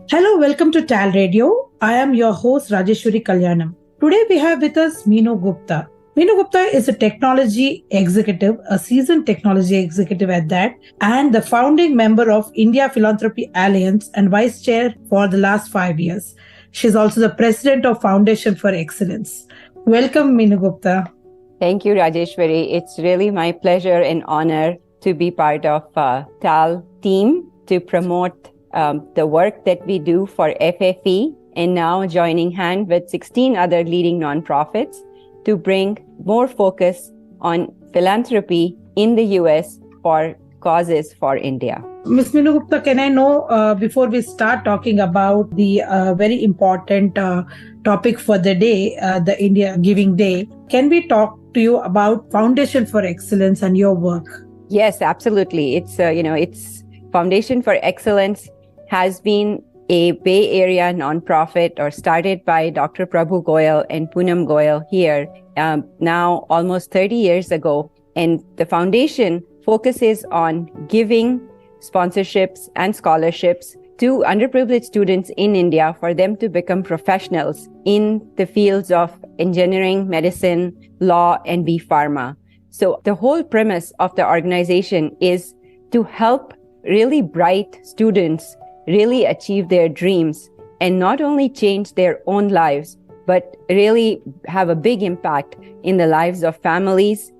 Hello, welcome to TALRadio. I am your host Rajeshwari Kalyanam. Today we have with us Minoo Gupta. Minoo Gupta is a technology executive, a seasoned technology executive at that, and the founding member of India Philanthropy Alliance and vice chair for the last 5 years. She is also the president of Foundation for Excellence. Welcome, Minoo Gupta. Thank you, Rajeshwari. It's really my pleasure and honor to be part of TAL team to promote the work that we do for FFE, and now joining hand with 16 other leading nonprofits to bring more focus on philanthropy in the US for causes for India. Ms. Minoo Gupta, can I know, before we start talking about the very important topic for the day, the India Giving Day, can we talk to you about Foundation for Excellence and your work? Yes, absolutely. It's Foundation for Excellence has been a Bay Area nonprofit or started by Dr. Prabhu Goyal and Poonam Goyal here now almost 30 years ago. And the foundation focuses on giving sponsorships and scholarships to underprivileged students in India for them to become professionals in the fields of engineering, medicine, law, and B Pharma. So the whole premise of the organization is to help really bright students really achieve their dreams and not only change their own lives, but really have a big impact in the lives of families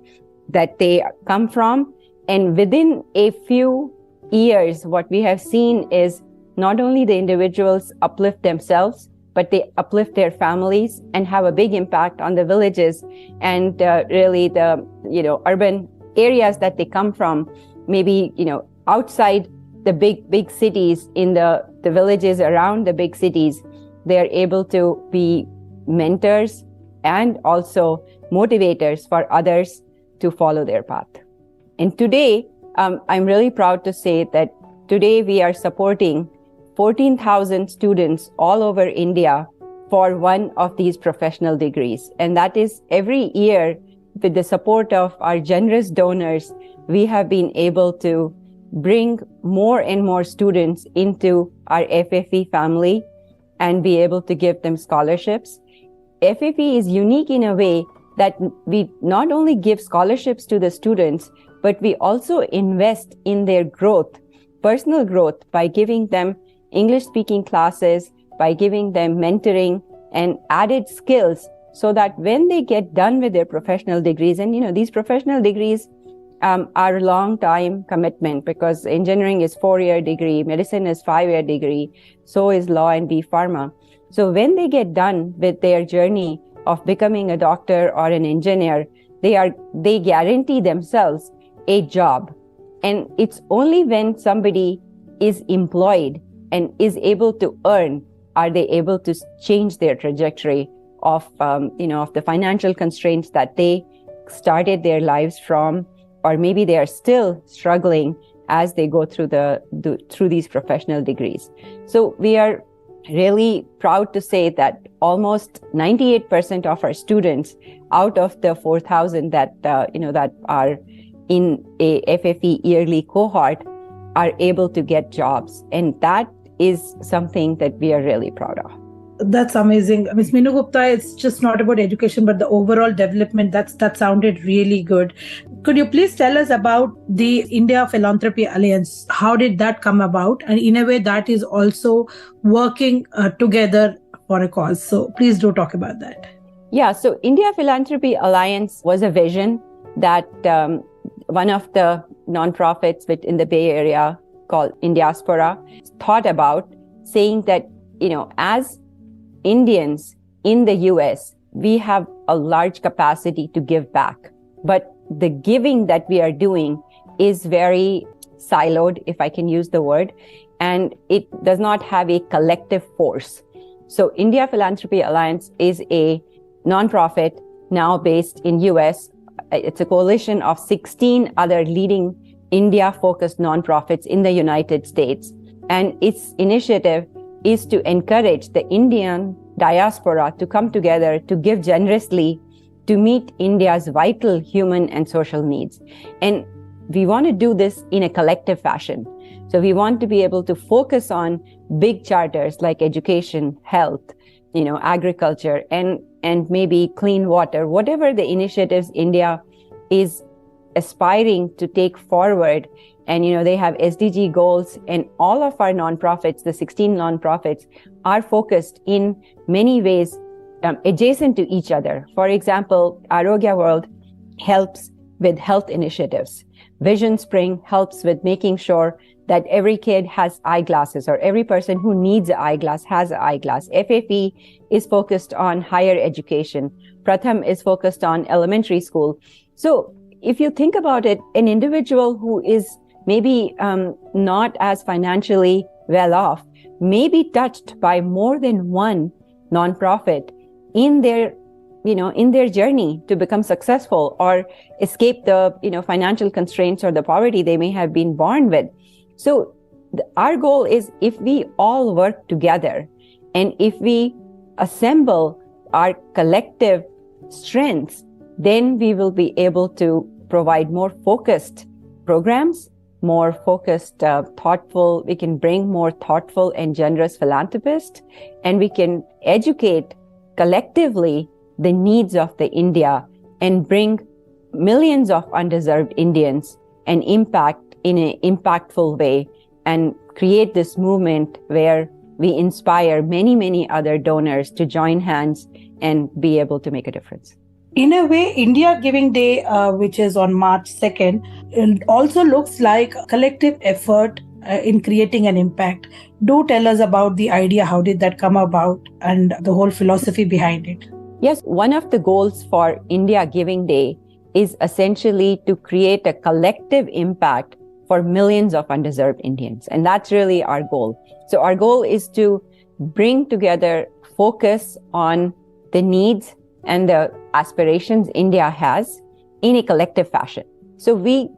that they come from. And within a few years, what we have seen is not only the individuals uplift themselves, but they uplift their families and have a big impact on the villages and really the urban areas that they come from, maybe outside the big cities, in the villages around the big cities. They are able to be mentors and also motivators for others to follow their path. And today, I'm really proud to say that today we are supporting 14,000 students all over India for one of these professional degrees. And that is every year, with the support of our generous donors, we have been able to bring more and more students into our FFE family and be able to give them scholarships. FFE is unique in a way that we not only give scholarships to the students, but we also invest in their growth, personal growth, by giving them English-speaking classes, by giving them mentoring and added skills, so that when they get done with their professional degrees, and these professional degrees are a long time commitment, because engineering is 4-year degree, medicine is 5-year degree, so is law and B Pharma. So when they get done with their journey of becoming a doctor or an engineer, they guarantee themselves a job. And it's only when somebody is employed and is able to earn are they able to change their trajectory of the financial constraints that they started their lives from, or maybe they are still struggling as they go through through these professional degrees. So we are really proud to say that almost 98% of our students out of the 4,000 that are in a FFE yearly cohort are able to get jobs. And that is something that we are really proud of. That's amazing. Ms. Minoo Gupta, it's just not about education, but the overall development. That sounded really good. Could you please tell us about the India Philanthropy Alliance? How did that come about? And in a way, that is also working together for a cause. So please do talk about that. Yeah, so India Philanthropy Alliance was a vision that one of the nonprofits in the Bay Area called Indiaspora thought about, saying that, as Indians in the US, we have a large capacity to give back. But the giving that we are doing is very siloed, if I can use the word, and it does not have a collective force. So India Philanthropy Alliance is a nonprofit now based in US. It's a coalition of 16 other leading India-focused nonprofits in the United States. And its initiative is to encourage the Indian diaspora to come together to give generously to meet India's vital human and social needs. And we want to do this in a collective fashion. So we want to be able to focus on big charters like education, health, agriculture, and maybe clean water, whatever the initiatives India is aspiring to take forward. And, they have SDG goals, and all of our nonprofits, the 16 nonprofits, are focused in many ways adjacent to each other. For example, Arogya World helps with health initiatives. Vision Spring helps with making sure that every kid has eyeglasses, or every person who needs an eyeglass has an eyeglass. FFE is focused on higher education. Pratham is focused on elementary school. So if you think about it, an individual who is maybe not as financially well off may be touched by more than one nonprofit in their journey to become successful or escape the, financial constraints or the poverty they may have been born with. So our goal is, if we all work together and if we assemble our collective strengths, then we will be able to provide more focused programs, more focused, thoughtful. We can bring more thoughtful and generous philanthropists, and we can educate collectively the needs of the India and bring millions of underserved Indians an impact in an impactful way, and create this movement where we inspire many, many other donors to join hands and be able to make a difference. In a way, India Giving Day, which is on March 2nd, it also looks like a collective effort in creating an impact. Do tell us about the idea. How did that come about, and the whole philosophy behind it? Yes, one of the goals for India Giving Day is essentially to create a collective impact for millions of underserved Indians. And that's really our goal. So our goal is to bring together focus on the needs and the aspirations India has in a collective fashion. So we,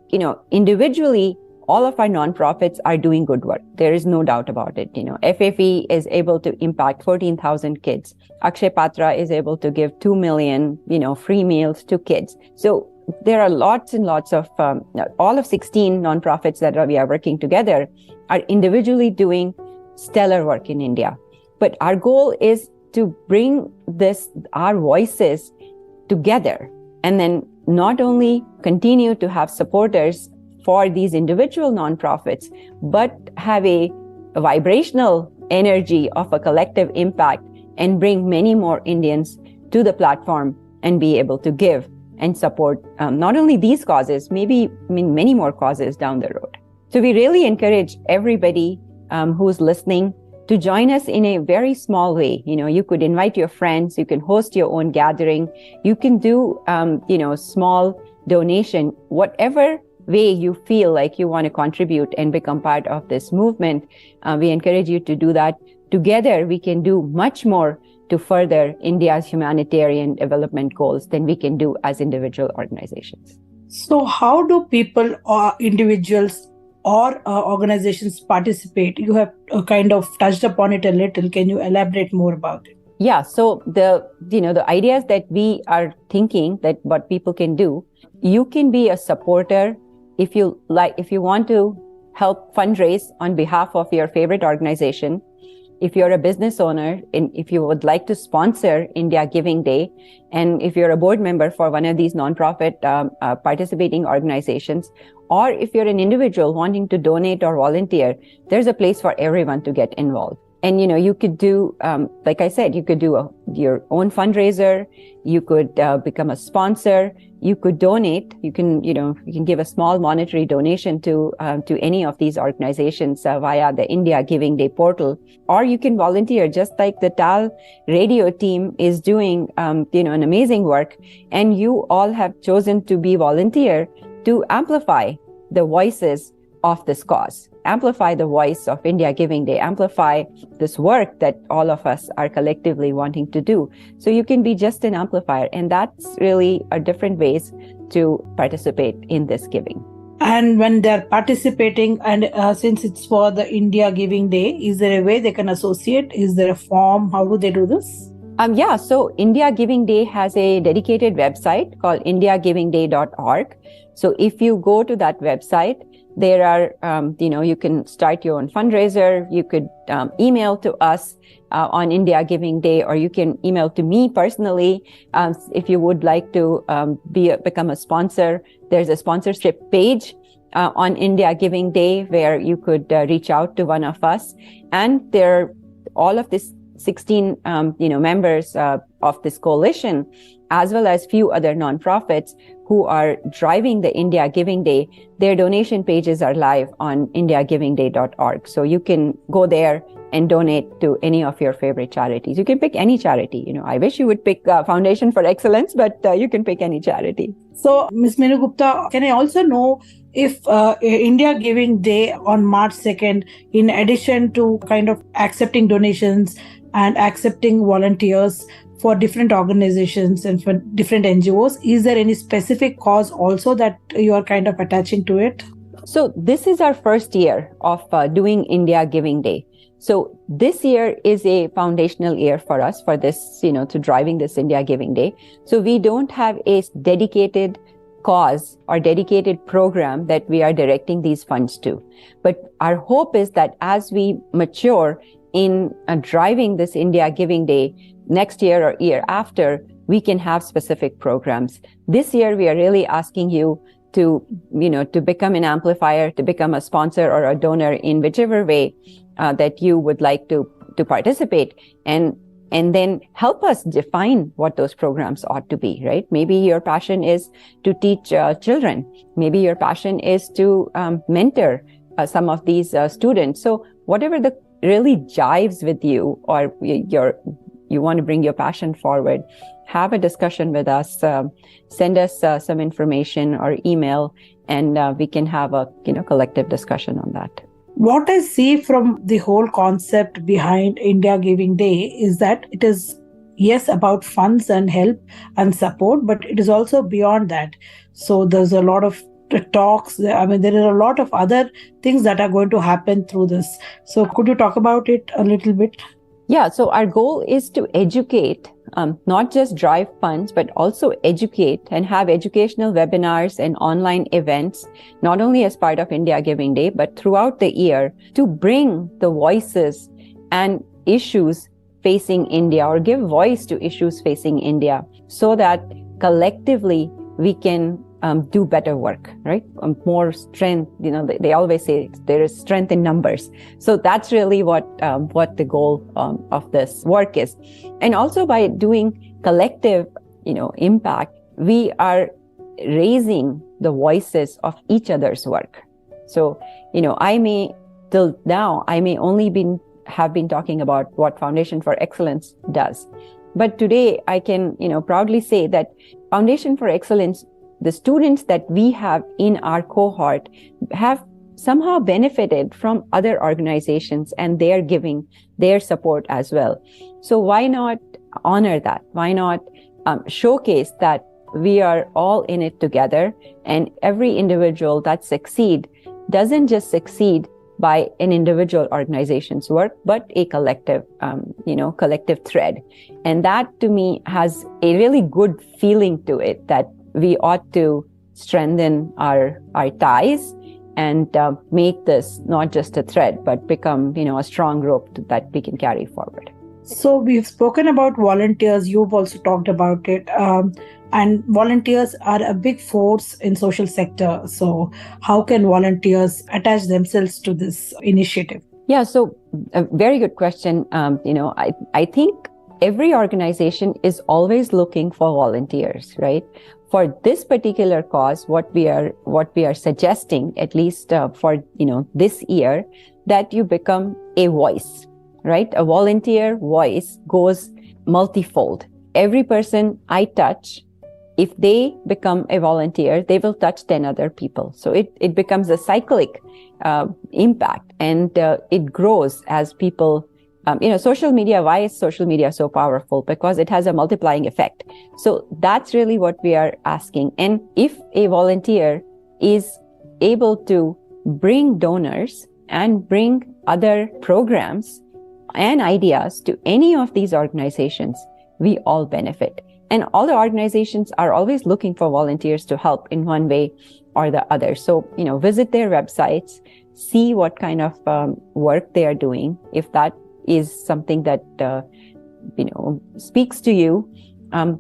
individually, all of our nonprofits are doing good work. There is no doubt about it. FFE is able to impact 14,000 kids. Akshay Patra is able to give 2 million, free meals to kids. So there are lots and lots of, all of 16 nonprofits that we are working together are individually doing stellar work in India. But our goal is to bring our voices together, and then not only continue to have supporters for these individual nonprofits, but have a vibrational energy of a collective impact and bring many more Indians to the platform and be able to give and support not only these causes, many more causes down the road. So we really encourage everybody who's listening to join us in a very small way. You could invite your friends, you can host your own gathering, you can do, small donation, whatever way you feel like you want to contribute and become part of this movement. We encourage you to do that. Together, we can do much more to further India's humanitarian development goals than we can do as individual organizations. So how do people or individuals or organizations participate? You have kind of touched upon it a little. Can you elaborate more about it? Yeah. So the ideas that we are thinking that what people can do, you can be a supporter if you want to help fundraise on behalf of your favorite organization. If you're a business owner, and if you would like to sponsor India Giving Day, and if you're a board member for one of these nonprofit participating organizations, or if you're an individual wanting to donate or volunteer, there's a place for everyone to get involved. And, you could do, like I said, you could do your own fundraiser. You could become a sponsor. You could donate. You can give a small monetary donation to any of these organizations via the India Giving Day portal, or you can volunteer, just like the TALRadio team is doing, an amazing work. And you all have chosen to be volunteer to amplify the voices of this cause, amplify the voice of India Giving Day, amplify this work that all of us are collectively wanting to do. So you can be just an amplifier, and that's really a different ways to participate in this giving. And when they're participating, and since it's for the India Giving Day, is there a way they can associate? Is there a form? How do they do this? So India Giving Day has a dedicated website called indiagivingday.org. So if you go to that website, there are, you can start your own fundraiser. You could email to us on India Giving Day, or you can email to me personally if you would like to become a sponsor. There's a sponsorship page on India Giving Day where you could reach out to one of us. And there are all of this 16, members of this coalition, as well as few other nonprofits who are driving the India Giving Day. Their donation pages are live on indiagivingday.org. So you can go there and donate to any of your favorite charities. You can pick any charity. I wish you would pick Foundation for Excellence, but you can pick any charity. So, Ms. Minoo Gupta, can I also know if India Giving Day on March 2nd, in addition to kind of accepting donations and accepting volunteers for different organizations and for different NGOs, is there any specific cause also that you are kind of attaching to it? So this is our first year of doing India Giving Day. So this year is a foundational year for us for this, to driving this India Giving Day. So we don't have a dedicated cause or dedicated program that we are directing these funds to. But our hope is that as we mature in driving this India Giving Day next year or year after, we can have specific programs. This year, we are really asking you to become an amplifier, to become a sponsor or a donor in whichever way that you would like to participate, and then help us define what those programs ought to be, right? Maybe your passion is to teach children. Maybe your passion is to mentor some of these students. So whatever the really jives with you, or you want to bring your passion forward, have a discussion with us, send us some information or email, and we can have a collective discussion on that. What I see from the whole concept behind India Giving Day is that it is, yes, about funds and help and support, but it is also beyond that. So there's a lot of talks. There are a lot of other things that are going to happen through this. So could you talk about it a little bit? Yeah, so our goal is to educate, not just drive funds, but also educate and have educational webinars and online events, not only as part of India Giving Day, but throughout the year, to bring the voices and issues facing India, or give voice to issues facing India, so that collectively we can do better work, right? More strength. They always say there is strength in numbers. So that's really what the goal of this work is. And also by doing collective, impact, we are raising the voices of each other's work. So, till now, I may only have been talking about what Foundation for Excellence does. But today I can, proudly say that Foundation for Excellence, the students that we have in our cohort, have somehow benefited from other organizations, and they're giving their support as well. So why not honor that? Why not showcase that we are all in it together, and every individual that succeed doesn't just succeed by an individual organization's work, but a collective, collective thread. And that to me has a really good feeling to it, that we ought to strengthen our ties and make this not just a thread, but become, a strong rope that we can carry forward. So we've spoken about volunteers. You've also talked about it. And volunteers are a big force in social sector. So how can volunteers attach themselves to this initiative? Yeah, so a very good question. I think every organization is always looking for volunteers, right? For this particular cause, what we are suggesting, at least for this year, that you become a voice, right? A volunteer voice goes multifold. Every person I touch, if they become a volunteer, they will touch 10 other people. So it becomes a cyclic impact, and it grows as people. Social media, why is social media so powerful? Because it has a multiplying effect. So that's really what we are asking. And if a volunteer is able to bring donors and bring other programs and ideas to any of these organizations, we all benefit. And all the organizations are always looking for volunteers to help in one way or the other. So, visit their websites, see what kind of work they are doing. If that is something that, speaks to you,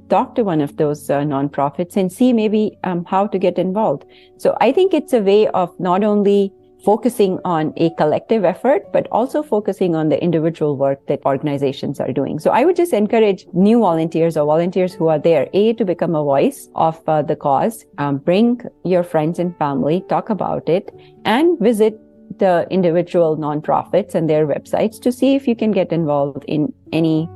talk to one of those nonprofits and see maybe how to get involved. So I think it's a way of not only focusing on a collective effort, but also focusing on the individual work that organizations are doing. So I would just encourage new volunteers or volunteers who are there, to become a voice of the cause, bring your friends and family, talk about it, and visit the individual nonprofits and their websites to see if you can get involved in any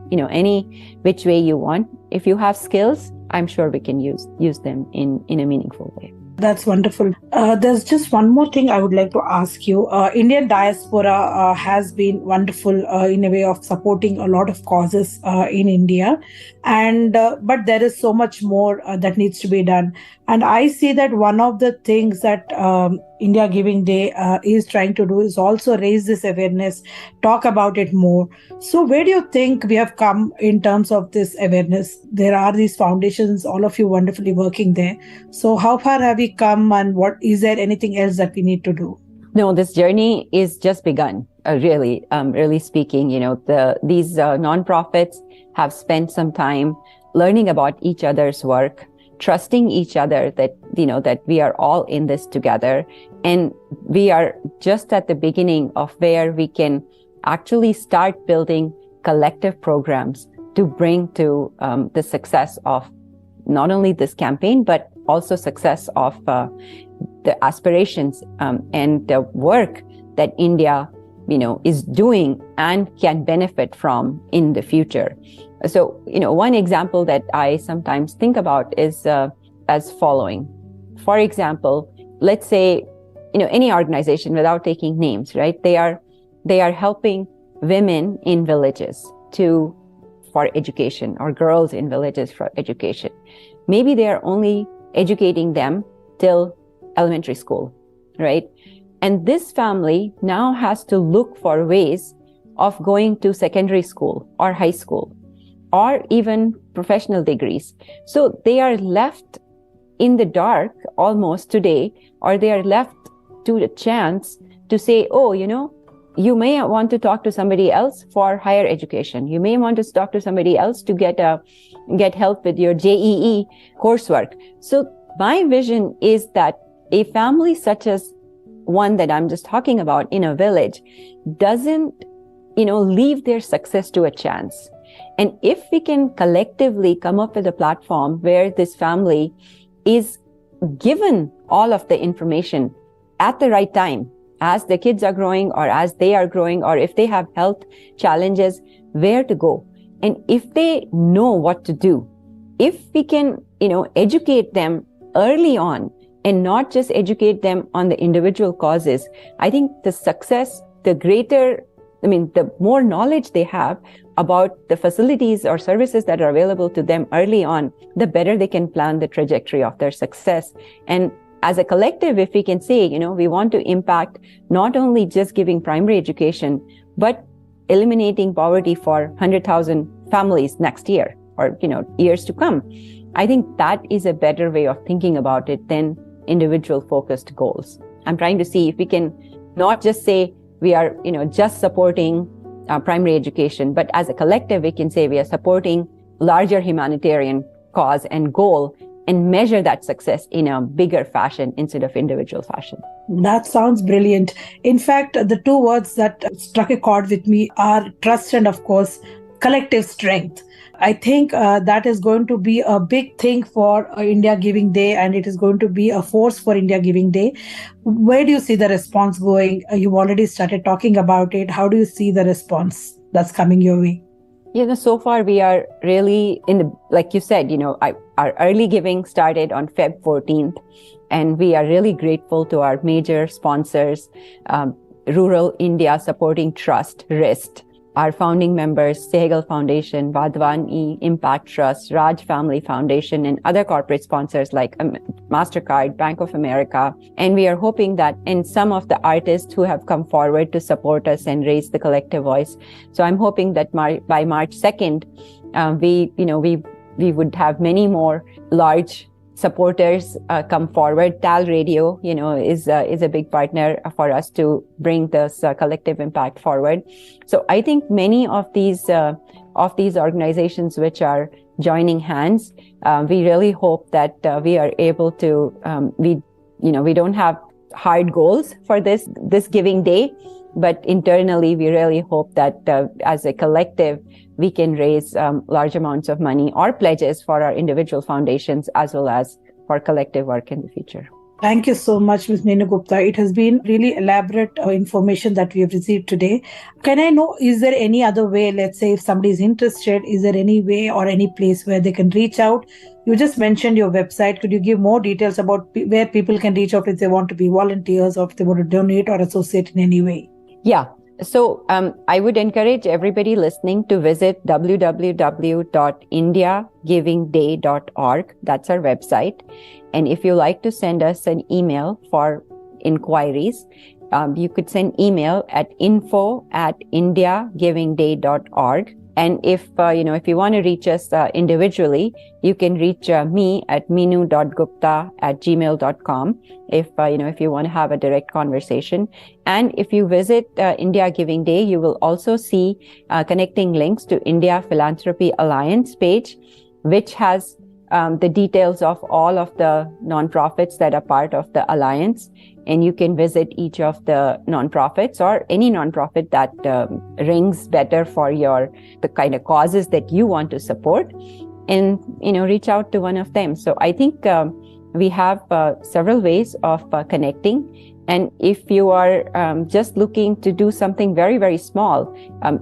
which way you want. If you have skills, I'm sure we can use them in a meaningful way. That's wonderful. There's just one more thing I would like to ask you. Indian diaspora has been wonderful in a way of supporting a lot of causes in India, and but there is so much more that needs to be done. And I see that one of the things that India Giving Day is trying to do is also raise this awareness, talk about it more. So where do you think we have come in terms of this awareness? There are these foundations, all of you wonderfully working there. So how far have we come, and what is there anything else that we need to do? No, this journey is just begun. Really speaking, these nonprofits have spent some time learning about each other's work, trusting each other that we are all in this together. And we are just at the beginning of where we can actually start building collective programs to bring to the success of not only this campaign, but also success of the aspirations and the work that India, is doing and can benefit from in the future. So, one example that I sometimes think about is as following. For example, let's say, any organization, without taking names, right? They are helping women in villages for education, or girls in villages for education. Maybe they are only educating them till elementary school, right? And this family now has to look for ways of going to secondary school or high school, or even professional degrees. So they are left in the dark almost today, or they are left to the chance to say, you may want to talk to somebody else for higher education. You may want to talk to somebody else to get help with your JEE coursework. So my vision is that a family such as one that I'm just talking about in a village doesn't, leave their success to a chance. And if we can collectively come up with a platform where this family is given all of the information at the right time, as the kids are growing or as they are growing, or if they have health challenges, where to go. And if they know what to do, if we can, educate them early on and not just educate them on the individual causes, I think the success, the more knowledge they have about the facilities or services that are available to them early on, the better they can plan the trajectory of their success. And as a collective, if we can say, we want to impact not only just giving primary education, but eliminating poverty for 100,000 families next year or, years to come, I think that is a better way of thinking about it than individual focused goals. I'm trying to see if we can not just say we are, just supporting primary education, but as a collective, we can say we are supporting larger humanitarian cause and goal and measure that success in a bigger fashion instead of individual fashion. That sounds brilliant. In fact, the two words that struck a chord with me are trust and, of course, collective strength. I think that is going to be a big thing for India Giving Day, and it is going to be a force for India Giving Day. Where do you see the response going? You've already started talking about it. How do you see the response that's coming your way? So far we are really like you said, our early giving started on Feb 14th, and we are really grateful to our major sponsors, Rural India Supporting Trust, RIST, our founding members, Sehgal Foundation, Vadhvani Impact Trust, Raj Family Foundation, and other corporate sponsors like MasterCard, Bank of America. And we are hoping that, and some of the artists who have come forward to support us and raise the collective voice. So I'm hoping that by March 2nd, we would have many more large supporters come forward. TALRadio, is a big partner for us to bring this collective impact forward. So I think many of these organizations which are joining hands, we really hope that we are able to. We don't have hard goals for this giving day, but internally we really hope that as a collective we can raise large amounts of money or pledges for our individual foundations as well as for collective work in the future. Thank you so much, Ms. Minoo Gupta. It has been really elaborate information that we have received today. Can I know, is there any other way, let's say if somebody is interested, is there any way or any place where they can reach out? You just mentioned your website. Could you give more details about where people can reach out if they want to be volunteers or if they want to donate or associate in any way? Yeah. So I would encourage everybody listening to visit www.indiagivingday.org. That's our website. And if you like to send us an email for inquiries, you could send email at info@indiagivingday.org. And if you want to reach us individually, you can reach me at minoo.gupta@gmail.com if you want to have a direct conversation. And if you visit India Giving Day, you will also see connecting links to India Philanthropy Alliance page, which has the details of all of the nonprofits that are part of the alliance. And you can visit each of the nonprofits or any nonprofit that rings better for the kind of causes that you want to support, and reach out to one of them. So I think we have several ways of connecting. And if you are just looking to do something very, very small,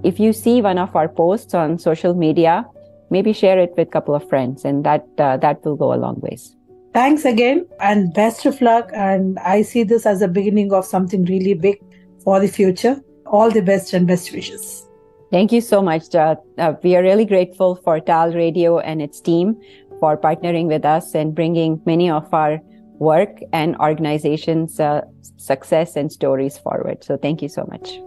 if you see one of our posts on social media, maybe share it with a couple of friends, and that will go a long ways. Thanks again and best of luck. And I see this as a beginning of something really big for the future. All the best and best wishes. Thank you so much. We are really grateful for TALRadio and its team for partnering with us and bringing many of our work and organizations' success and stories forward. So thank you so much.